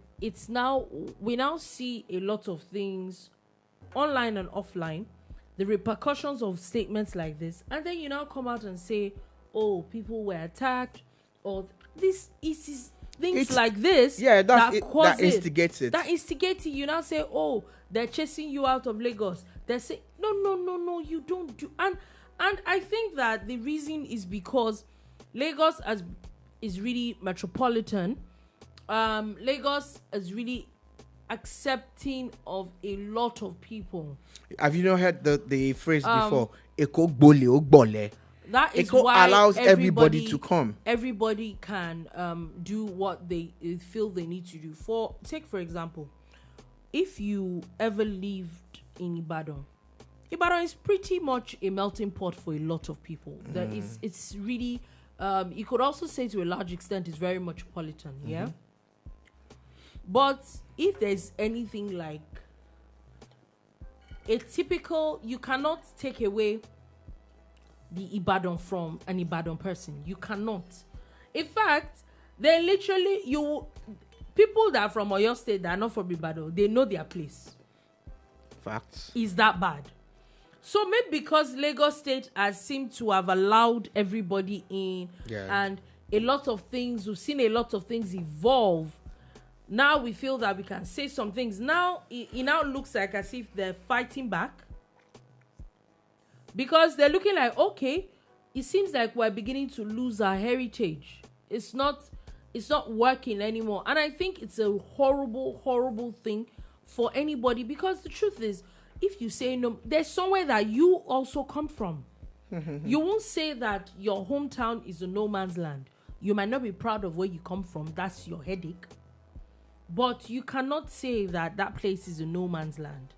Speaker 1: we now see a lot of things online and offline, the repercussions of statements like this, and then you now come out and say, oh, people were attacked, or this is things like this that instigates it. That instigates it. You now say, oh, they're chasing you out of Lagos. They say, no, you don't do. And I think that the reason is because Lagos is really metropolitan. Lagos is really accepting of a lot of people.
Speaker 2: Have you not heard the phrase before? Eko gbole ogbole.
Speaker 1: That is
Speaker 2: Eko
Speaker 1: why
Speaker 2: allows everybody to come.
Speaker 1: Everybody can do what they feel they need to do. Take for example, if you ever lived in Ibadan is pretty much a melting pot for a lot of people. It's really you could also say to a large extent it's very metropolitan, yeah. But if there's anything like a typical, you cannot take away the Ibadan from an Ibadan person. You cannot. In fact, they literally, people that are from Oyo State that are not from Ibadan, they know their place.
Speaker 2: Facts.
Speaker 1: Is that bad? So maybe because Lagos State has seemed to have allowed everybody in, and a lot of things, we've seen a lot of things evolve. Now we feel that we can say some things. Now it now looks like as if they're fighting back, because they're looking like, okay, it seems like we're beginning to lose our heritage. It's not working anymore. And I think it's a horrible, horrible thing for anybody, because the truth is, if you say no, there's somewhere that you also come from. You won't say that your hometown is a no man's land. You might not be proud of where you come from. That's your headache. But you cannot say that that place is a no man's land.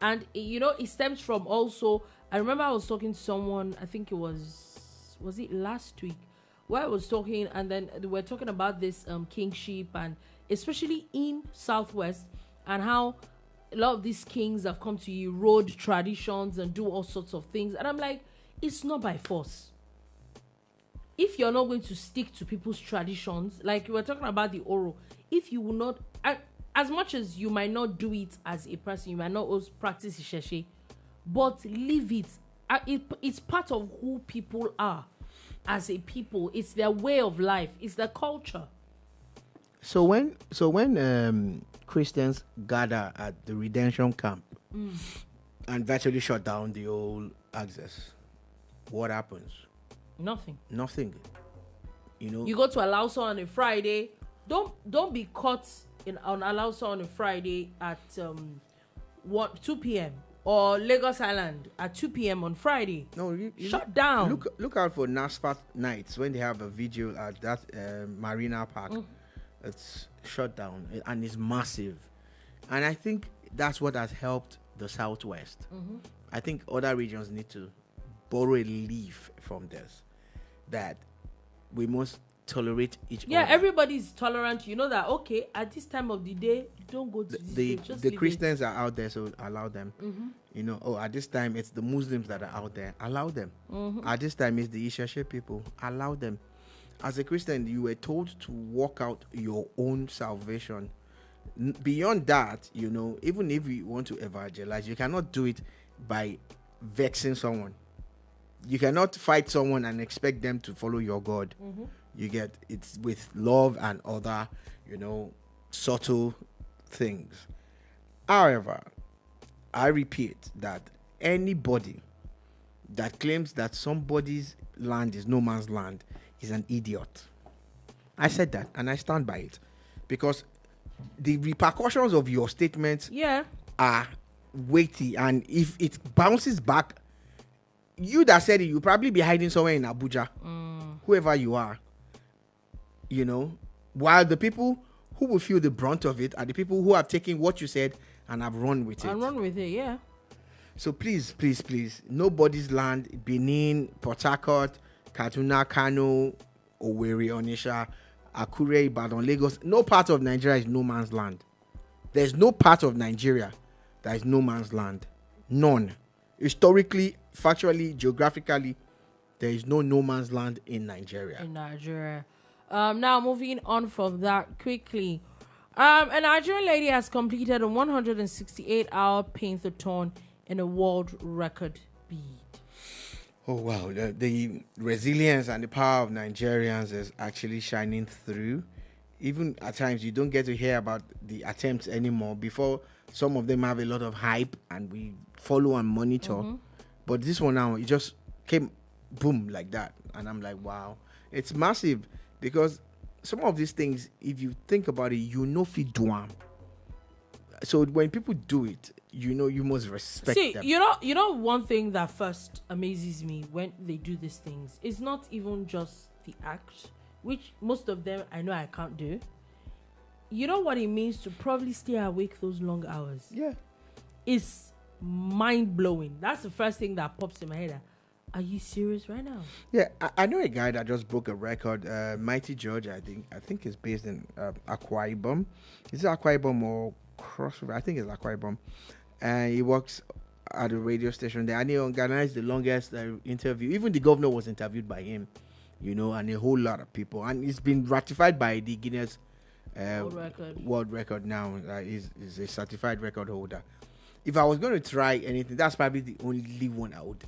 Speaker 1: And, it stems from also, I remember I was talking to someone, I think it was it last week, where I was talking, and then we're talking about this kingship, and especially in Southwest, and how a lot of these kings have come to erode traditions and do all sorts of things. And I'm like, it's not by force. If you're not going to stick to people's traditions, like we were talking about the Oro, if you will not, as much as you might not do it as a person, you might not always practice Isheshe, but leave it. It's part of who people are as a people. It's their way of life. It's their culture.
Speaker 2: So when Christians gather at the redemption camp and virtually shut down the old access, what happens?
Speaker 1: Nothing.
Speaker 2: You
Speaker 1: go to Alausa on a Friday. Don't be caught on Alausa on a Friday at 2 p.m. or Lagos Island at 2 p.m. on Friday.
Speaker 2: No, you
Speaker 1: shut down.
Speaker 2: Look out for NASFAT nights when they have a vigil at that Marina Park. It's shut down and it's massive, and I think that's what has helped the Southwest. I think other regions need to borrow a leaf from this, that we must tolerate each other.
Speaker 1: Everybody's tolerant. You know that, okay, at this time of the day, don't go to
Speaker 2: the Christians are out there, so allow them. At this time it's the Muslims that are out there, allow them. At this time it's the Isheshe people, allow them. As a Christian, you were told to work out your own salvation. Beyond that, even if you want to evangelize, you cannot do it by vexing someone. You cannot fight someone and expect them to follow your God. You get it's with love and other, subtle things. However, I repeat that anybody that claims that somebody's land is no man's land is an idiot. I said that and I stand by it, because the repercussions of your statements are weighty, and if it bounces back, you that said it, you'll probably be hiding somewhere in Abuja, whoever you are, while the people who will feel the brunt of it are the people who have taken what you said and have run with it. So please, nobody's land, Benin, Port Harcourt, Kaduna, Kano, Owerri, Onitsha, Akure, Ibadan, Lagos, no part of Nigeria is no man's land. There's no part of Nigeria that is no man's land. None. historically, factually, geographically, there is no man's land in Nigeria.
Speaker 1: Now, moving on from that quickly. A Nigerian lady has completed a 168-hour paint-a-thon in a world record beat.
Speaker 2: Oh, wow. The resilience and the power of Nigerians is actually shining through. Even at times, you don't get to hear about the attempts anymore. Before, some of them have a lot of hype and we follow and monitor. Mm-hmm. But this one now, it just came boom like that. And I'm like, wow. It's massive because some of these things, if you think about it, fit do them. So when people do it, you must respect them.
Speaker 1: You know one thing that first amazes me when they do these things is not even just the act, which most of them I know I can't do. You know what it means to probably stay awake those long hours?
Speaker 2: Yeah.
Speaker 1: It's mind-blowing. That's the first thing that pops in my head. Are you serious right now?
Speaker 2: Yeah, I know a guy that just broke a record. Mighty George, I think is based in Akwa Ibom. Is it Akwa Ibom or Cross River? I think it's Akwa Ibom. And he works at a radio station there. And he organized the longest interview. Even the governor was interviewed by him, and a whole lot of people. And it's been ratified by the Guinness World Record now. He's a certified record holder. If I was going to try anything, that's probably the only one I would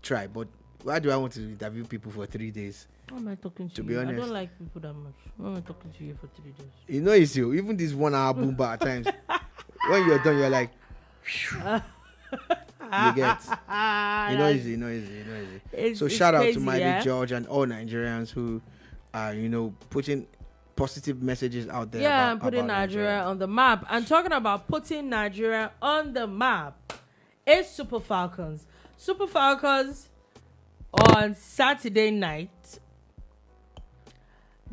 Speaker 2: try. But why do I want to interview people for 3 days?
Speaker 1: Why am I talking to you?
Speaker 2: Be honest,
Speaker 1: I don't like people that much. Why am I talking to you for 3 days?
Speaker 2: It's you. Even this 1 hour boom bar at times. When you're done, you're like, you get. Easy. So shout out to Mighty George and all Nigerians who are, putting positive messages out there.
Speaker 1: Yeah, and putting Nigeria on the map. And talking about putting Nigeria on the map is Super Falcons. Super Falcons on Saturday night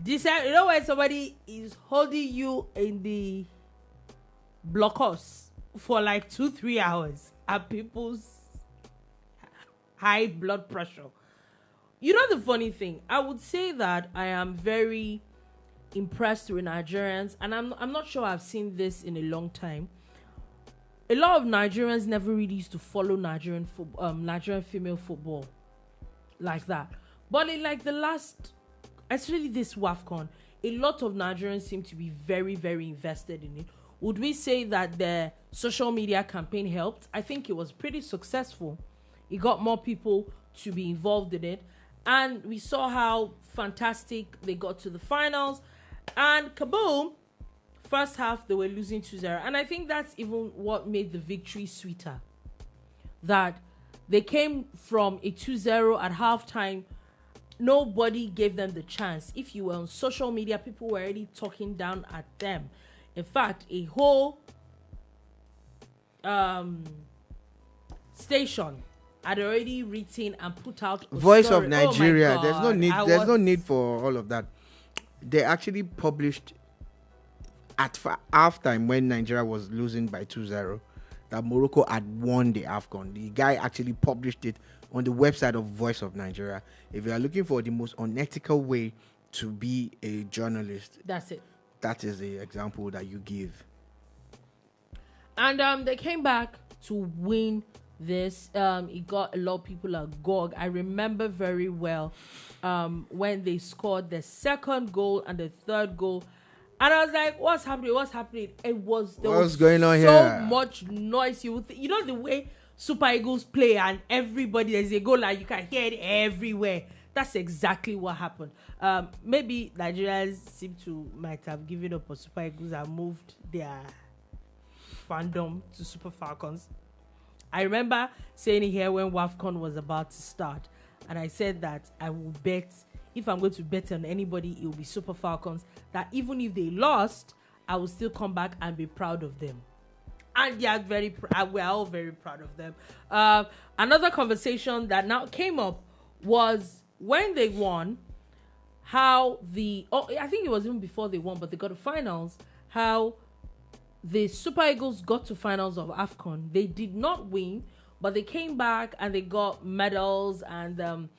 Speaker 1: decide, when somebody is holding you in the blockhouse for like 2-3 hours at people's high blood pressure. The funny thing, I would say that I am very impressed with Nigerians, and I'm not sure I've seen this in a long time. A lot of Nigerians never really used to follow Nigerian female football like that. But in like the last, especially this WAFCON, a lot of Nigerians seem to be very, very invested in it. Would we say that the social media campaign helped? I think it was pretty successful. It got more people to be involved in it. And we saw how fantastic they got to the finals. And kaboom! First half, they were losing 2-0. And I think that's even what made the victory sweeter. That they came from a 2-0 at halftime. Nobody gave them the chance. If you were on social media, people were already talking down at them. In fact, a whole station had already written and put out a
Speaker 2: Voice
Speaker 1: story.
Speaker 2: of Nigeria.
Speaker 1: Oh
Speaker 2: there's no need for all of that. They actually published at halftime when Nigeria was losing by 2-0 that Morocco had won the AFCON. The guy actually published it on the website of Voice of Nigeria. If you are looking for the most unethical way to be a journalist,
Speaker 1: that's it.
Speaker 2: That is the example that you give.
Speaker 1: And they came back to win this. It got a lot of people agog. I remember very well when they scored the second goal and the third goal. And I was like, what's happening? There was
Speaker 2: going on
Speaker 1: so much noise. You know the way Super Eagles play and everybody, there's a goal and you can hear it everywhere. That's exactly what happened. Maybe Nigerians might have given up on Super Eagles and moved their fandom to Super Falcons. I remember saying it here when WAFCON was about to start, and I said that I will bet, if I'm going to bet on anybody, it will be Super Falcons, that even if they lost, I will still come back and be proud of them. And we're all very proud of them. Another conversation that now came up was when they won, I think it was even before they won, but they got to finals, how the Super Eagles got to finals of AFCON. They did not win, but they came back and they got medals, and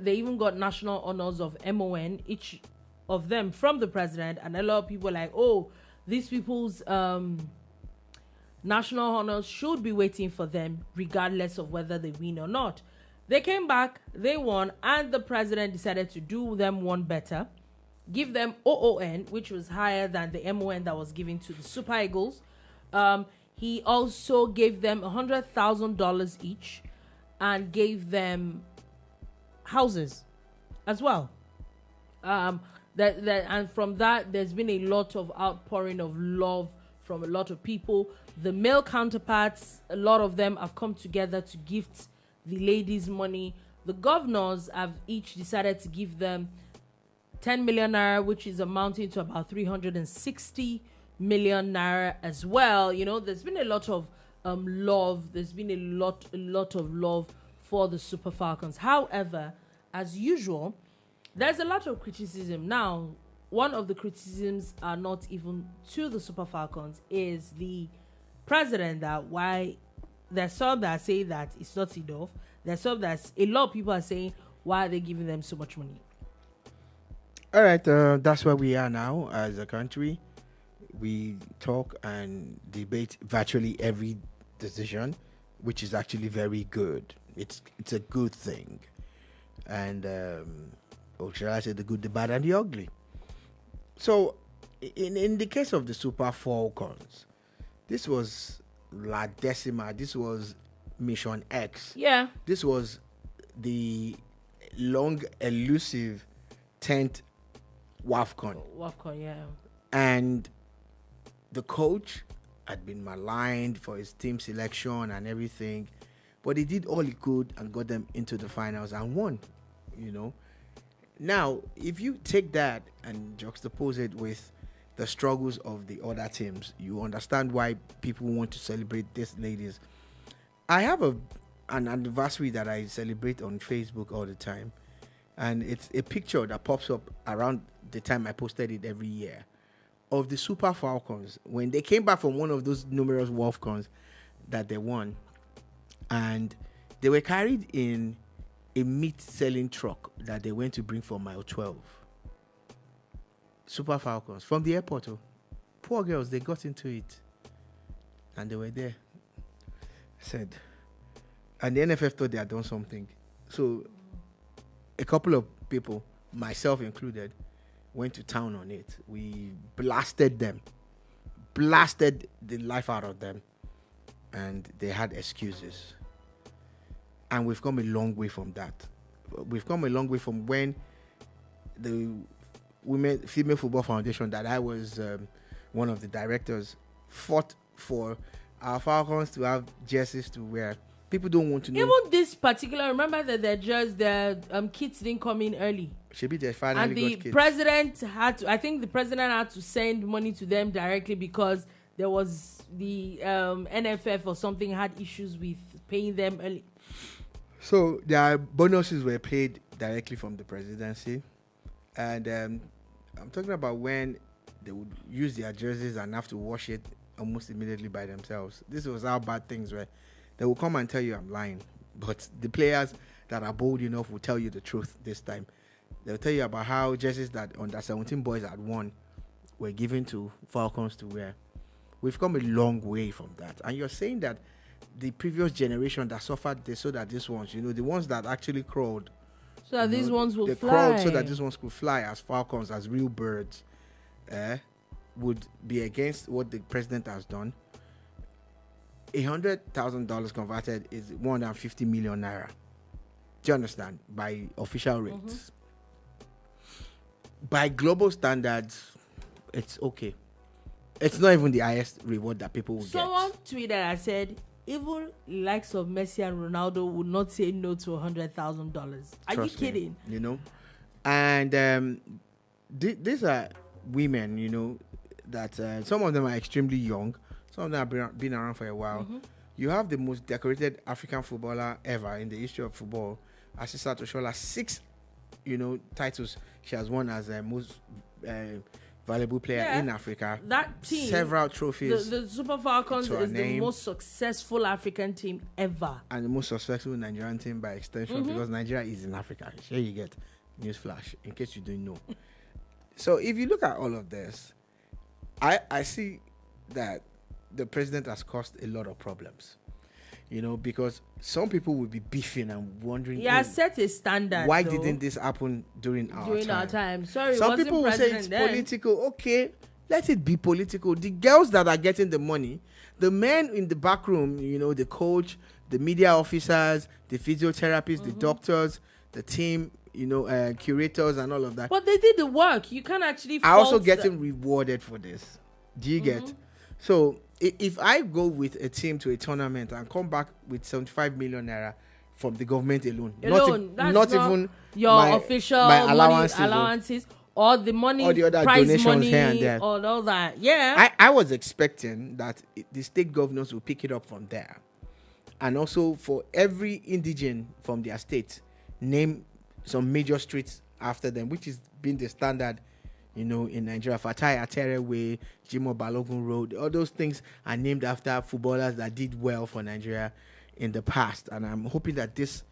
Speaker 1: they even got national honors of MON, each of them from the president. And a lot of people were like, oh, these people's national honors should be waiting for them regardless of whether they win or not. They came back, they won, and the president decided to do them one better, give them OON, which was higher than the MON that was given to the Super Eagles. He also gave them $100,000 each and gave them houses as well. And from that, there's been a lot of outpouring of love from a lot of people. The male counterparts, a lot of them have come together to gift the ladies money. The governors have each decided to give them 10 million naira, which is amounting to about 360 million naira as well. You know, there's been a lot of love. There's been a lot of love for the Super Falcons. However, as usual, there's a lot of criticism. Now, one of the criticisms are not even to the Super Falcons, is the president, that why there's some that say that it's not enough. There's some that a lot of people are saying, why are they giving them so much money?
Speaker 2: All right, that's where we are now as a country. We talk and debate virtually every decision, which is actually very good. It's a good thing. And, or shall I say the good, the bad, and the ugly. So, in the case of the Super Falcons, this was La Decima, this was Mission X.
Speaker 1: Yeah.
Speaker 2: This was the long, elusive 10th WAFCON.
Speaker 1: WAFCON, yeah.
Speaker 2: And the coach had been maligned for his team selection and everything, but he did all he could and got them into the finals and won, you know. Now, if you take that and juxtapose it with the struggles of the other teams, you understand why people want to celebrate these ladies. I have an anniversary that I celebrate on Facebook all the time, and it's a picture that pops up around the time I posted it every year of the Super Falcons when they came back from one of those numerous WAFCONs that they won, and they were carried in a meat-selling truck that they went to bring from mile 12. Super Falcons from the airport. Oh, poor girls, they got into it, and they were there. I said, and the NFF thought they had done something. So, a couple of people, myself included, went to town on it. We blasted them, blasted the life out of them, and they had excuses. And we've come a long way from that. We've come a long way from when the Female Football Foundation, that I was one of the directors, fought for our Falcons to have jerseys to wear. People don't want to know.
Speaker 1: Even this particular, remember that their kids didn't come in early.
Speaker 2: Should they finally
Speaker 1: and the
Speaker 2: got kids.
Speaker 1: President had to, I think the president had to send money to them directly because there was the NFF or something had issues with paying them early.
Speaker 2: So their bonuses were paid directly from the presidency. And I'm talking about when they would use their jerseys and have to wash it almost immediately by themselves. This was how bad things were. They will come and tell you I'm lying. But the players that are bold enough will tell you the truth this time. They'll tell you about how jerseys that under 17 boys had won were given to Falcons to wear. We've come a long way from that. And you're saying that the previous generation that suffered this, so that these ones, you know, the ones that actually crawled,
Speaker 1: so that these ones will fly.
Speaker 2: Crawled so that these ones could fly as falcons, as real birds, would be against what the president has done. $100,000 converted is 150 million naira. Do you understand? By official rates. Mm-hmm. By global standards, it's okay. It's not even the highest reward that people will get.
Speaker 1: Someone tweeted and said, even likes of Messi and Ronaldo would not say no to $100,000. Are you kidding?
Speaker 2: Me, you know, and these are women, you know, that some of them are extremely young. Some of them have been around for a while. Mm-hmm. You have the most decorated African footballer ever in the history of football, Asisat Oshola. 6, you know, titles she has won as a most valuable player in Africa.
Speaker 1: That team,
Speaker 2: several trophies.
Speaker 1: The Super Falcons is the most successful African team ever, and the most successful
Speaker 2: Nigerian team by extension, because Nigeria is in Africa. Here you get newsflash in case you didn't know. So if you look at all of this, I see that the president has caused a lot of problems. Because some people will be beefing and wondering.
Speaker 1: Yeah, set a standard.
Speaker 2: Why
Speaker 1: though.
Speaker 2: didn't this happen during our time?
Speaker 1: Sorry,
Speaker 2: some people will say it's political. Okay, let it be political. The girls that are getting the money, the men in the back room, the coach, the media officers, the physiotherapists, the doctors, the team, curators and all of that.
Speaker 1: But they did the work. You can't actually.
Speaker 2: I also getting rewarded for this. Do you get? So if I go with a team to a tournament and come back with 75 million naira from the government alone, not even
Speaker 1: your official
Speaker 2: my
Speaker 1: allowances or the money,
Speaker 2: or the other
Speaker 1: prize
Speaker 2: donations
Speaker 1: money,
Speaker 2: here and there,
Speaker 1: or all that. Yeah,
Speaker 2: I was expecting that the state governors will pick it up from there, and also for every indigene from their state, name some major streets after them, which is been the standard. In Nigeria, Fatai Atere Way, Jimo Balogun Road, all those things are named after footballers that did well for Nigeria in the past. And I'm hoping that this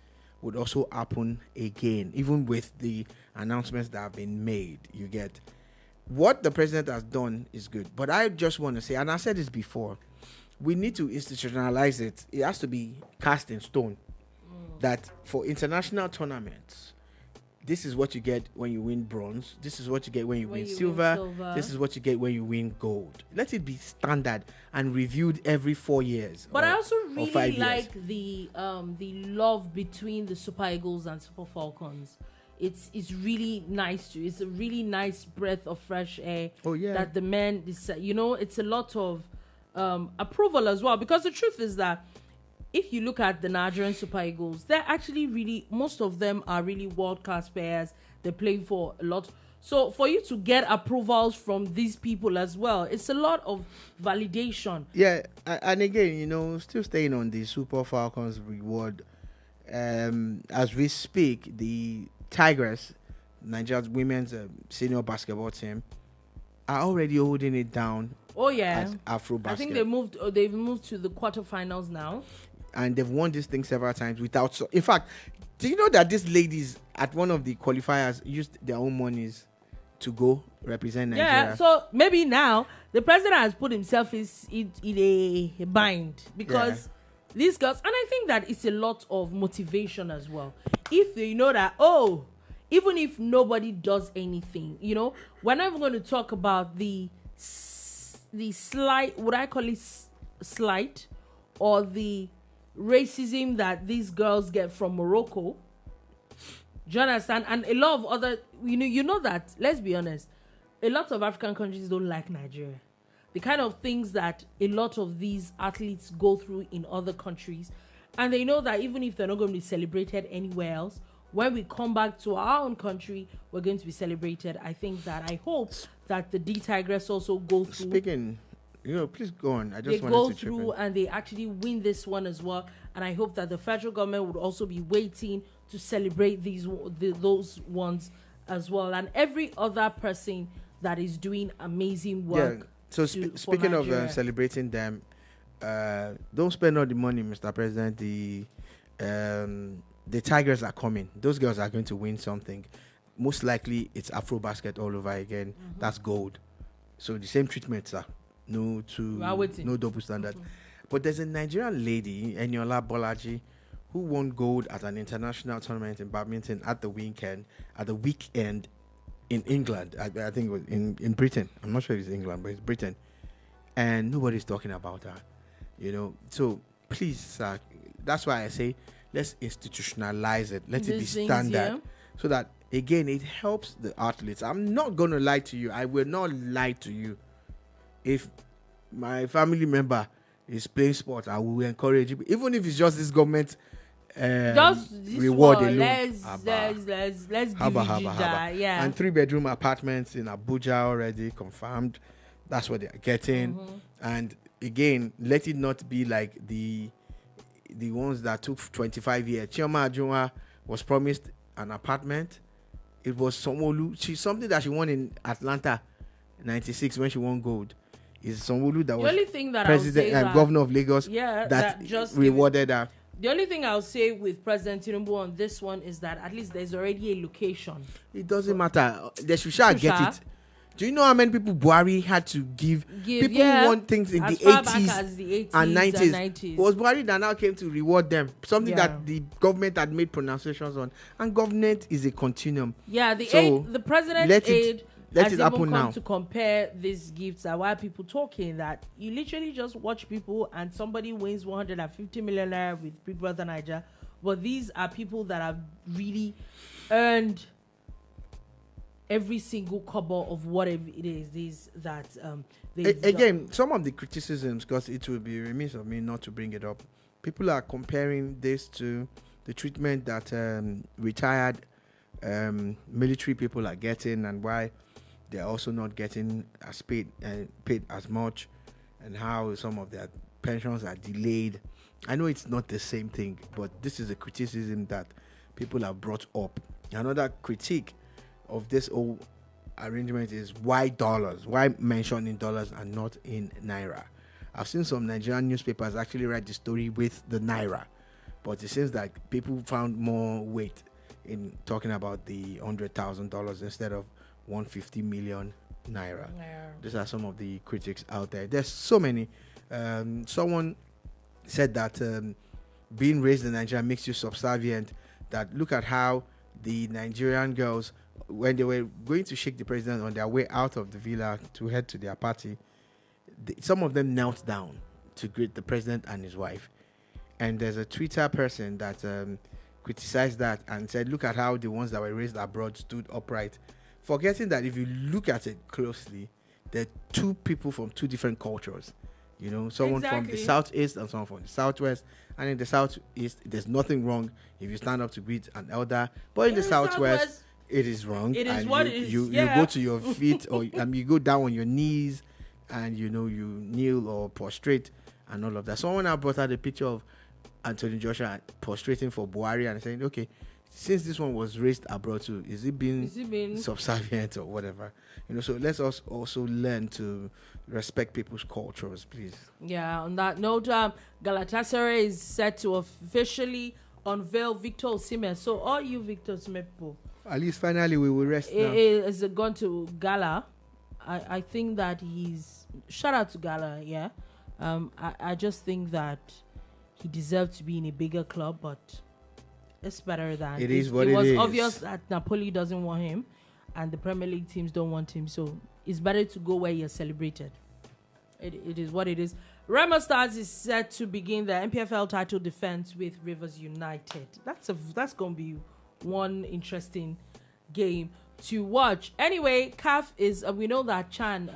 Speaker 2: would also happen again, even with the announcements that have been made. You get what the president has done is good. But I just want to say, and I said this before, we need to institutionalize it. It has to be cast in stone that for international tournaments, this is what you get when you win bronze. This is what you get when you win silver. This is what you get when you win gold. Let it be standard and reviewed every 4 years.
Speaker 1: But I also really like the love between the Super Eagles and Super Falcons. It's really nice it's a really nice breath of fresh air.
Speaker 2: Oh yeah.
Speaker 1: That the men decide. It's a lot of approval as well, because the truth is that if you look at the Nigerian Super Eagles, they're actually most of them are really world-class players. They play for a lot. So for you to get approvals from these people as well, it's a lot of validation.
Speaker 2: Yeah, and again, still staying on the Super Falcons reward, as we speak, the Tigers, Nigeria's women's senior basketball team, are already holding it down.
Speaker 1: Oh yeah,
Speaker 2: as Afro basket.
Speaker 1: I think they've moved to the quarterfinals now.
Speaker 2: And they've won this thing several times without. In fact, do you know that these ladies at one of the qualifiers used their own monies to go represent Nigeria?
Speaker 1: Yeah, so maybe now the president has put himself in a bind, because these girls, and I think that it's a lot of motivation as well. If they know that, even if nobody does anything, we're not even going to talk about the slight, would I call it slight, or the racism that these girls get from Morocco. Do you understand? And a lot of other, you know that, let's be honest, a lot of African countries don't like Nigeria. The kind of things that a lot of these athletes go through in other countries, and they know that even if they're not going to be celebrated anywhere else, when we come back to our own country, we're going to be celebrated. I hope that the D-Tigress also go through.
Speaker 2: Speaking, please go on.
Speaker 1: They go through and they actually win this one as well. And I hope that the federal government would also be waiting to celebrate those ones as well. And every other person that is doing amazing work.
Speaker 2: Yeah. So speaking of celebrating them, don't spend all the money, Mr. President. The Tigers are coming. Those girls are going to win something. Most likely, it's Afro basket all over again. Mm-hmm. That's gold. So the same treatment, sir. No double standard. Mm-hmm. But there's a Nigerian lady, Eniola Bolaji, who won gold at an international tournament in badminton at the weekend in England. I think it was in Britain. I'm not sure it's England, but it's Britain. And nobody's talking about her. So please, sir, that's why I say let's institutionalize it. Let it be standard. So that, again, it helps the athletes. I'm not going to lie to you. I will not lie to you. If my family member is playing sport, I will encourage you. Even if it's just this government reward alone.
Speaker 1: Let's give you yeah.
Speaker 2: And 3-bedroom apartments in Abuja already confirmed. That's what they're getting. Mm-hmm. And again, let it not be like the ones that took 25 years. Chioma Ajunwa was promised an apartment. It was something that she won in Atlanta 96 when she won gold. Is Sanwo-Olu that was president and governor of Lagos that just rewarded her.
Speaker 1: The only thing I'll say with President Tinubu on this one is that at least there's already a location.
Speaker 2: It doesn't matter. They should get it. Do you know how many people Buhari had to give? People want things in
Speaker 1: as
Speaker 2: the
Speaker 1: far back
Speaker 2: 80s,
Speaker 1: as the 80s
Speaker 2: and 90s.
Speaker 1: 90s.
Speaker 2: It was Buhari that now came to reward them. Something that the government had made pronunciations on. And government is a continuum.
Speaker 1: Yeah, the president's aid
Speaker 2: let
Speaker 1: has
Speaker 2: it
Speaker 1: even
Speaker 2: happen
Speaker 1: come
Speaker 2: now.
Speaker 1: to compare these gifts and why people talking that you literally just watch people and somebody wins 150 million naira with Big Brother Niger, but these are people that have really earned every single kobo of whatever it is that
Speaker 2: again, some of the criticisms, because it would be remiss of me not to bring it up. People are comparing this to the treatment that retired military people are getting, and why they're also not getting as paid as much, and how some of their pensions are delayed. I know it's not the same thing, but this is a criticism that people have brought up. Another critique of this whole arrangement is why dollars? Why mention in dollars and not in naira? I've seen some Nigerian newspapers actually write the story with the naira, but it seems like people found more weight in talking about the $100,000 instead of 150 million naira. These are some of the critics out there. There's so many. Someone said that being raised in Nigeria makes you subservient. That look at how the Nigerian girls, when they were going to shake the president on their way out of the villa to head to their party, some of them knelt down to greet the president and his wife. And there's a Twitter person that criticized that and said, look at how the ones that were raised abroad stood upright, forgetting that if you look at it closely, there are two people from two different cultures. You know, someone from the southeast and someone from the southwest. And in the southeast, there's nothing wrong if you stand up to greet an elder. But in the southwest, it is wrong.
Speaker 1: It is
Speaker 2: and
Speaker 1: what it is.
Speaker 2: You go to your feet, or you go down on your knees, and you kneel or prostrate and all of that. Someone now brought out a picture of Anthony Joshua prostrating for Buhari and saying, okay, since this one was raised abroad too, is it being subservient or whatever? So let's us also learn to respect people's cultures, please.
Speaker 1: Yeah, on that note, Galatasaray is set to officially unveil Victor Osimhen. So all you Victor Osimhen people,
Speaker 2: at least finally we will rest now.
Speaker 1: Is gone to Gala. I think that shout out to Gala, yeah. I just think that he deserved to be in a bigger club, but it's better than
Speaker 2: it is. It was
Speaker 1: obvious that Napoli doesn't want him, and the Premier League teams don't want him. So it's better to go where you're celebrated. It is what it is. Remo Stars is set to begin the NPFL title defense with Rivers United. That's gonna be one interesting game to watch. Anyway, CAF is we know that Chan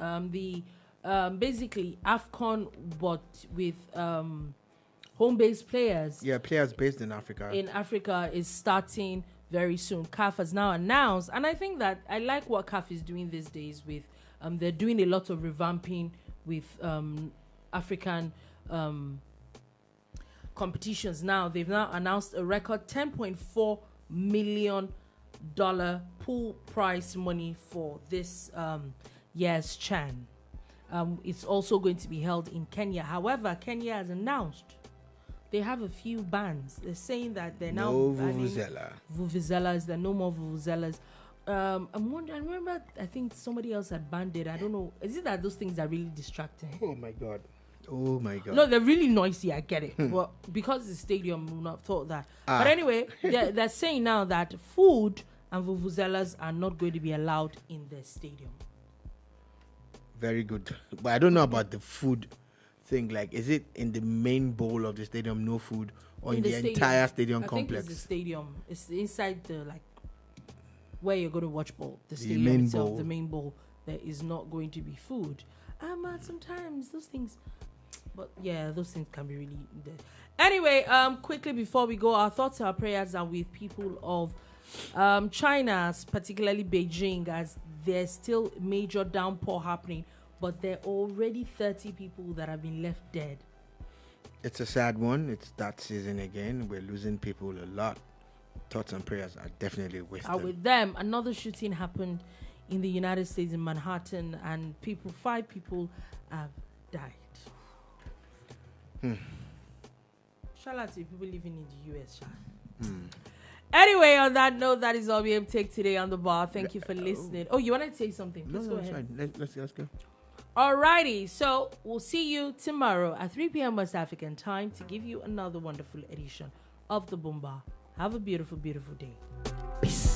Speaker 1: basically AFCON but with home-based players.
Speaker 2: Yeah, players based in Africa.
Speaker 1: In Africa is starting very soon. CAF has now announced, and I think that I like what CAF is doing these days with they're doing a lot of revamping with African competitions. Now they've now announced a record $10.4 million pool prize money for this year's Chan. It's also going to be held in Kenya. However, Kenya has announced they have a few bans. They're saying that they're now banning vuvuzelas. There are no more vuvuzelas. I'm wondering. I remember. I think somebody else had banned it. I don't know. Is it that those things are really distracting?
Speaker 2: Oh my god.
Speaker 1: No, they're really noisy. I get it. But because the stadium, would not have thought that. But anyway, they're saying now that food and vuvuzelas are not going to be allowed in the stadium.
Speaker 2: Very good. But I don't know about the food thing. Like, is it in the main bowl of the stadium, no food, or in the entire stadium complex?
Speaker 1: I think it's the stadium. It's inside the where you're going to watch ball. The stadium
Speaker 2: main
Speaker 1: itself,
Speaker 2: bowl.
Speaker 1: the main bowl. There is not going to be food. Sometimes those things, but yeah, those things can be really there. Anyway, quickly before we go, our thoughts, our prayers are with people of China, particularly Beijing, as there's still major downpour happening, but there are already 30 people that have been left dead.
Speaker 2: It's a sad one. It's that season again. We're losing people a lot. Thoughts and prayers are definitely with them.
Speaker 1: Another shooting happened in the United States in Manhattan, and 5 people have died. Shout out to people living in the US. Anyway, on that note, that is all we have to take today on the bar. Thank you for listening. Oh, you want to say something?
Speaker 2: No,
Speaker 1: Let's
Speaker 2: no,
Speaker 1: go
Speaker 2: it's
Speaker 1: ahead.
Speaker 2: fine. Let's go.
Speaker 1: Alrighty, so we'll see you tomorrow at 3 p.m. West African time to give you another wonderful edition of the Boom Bar. Have a beautiful, beautiful day. Peace.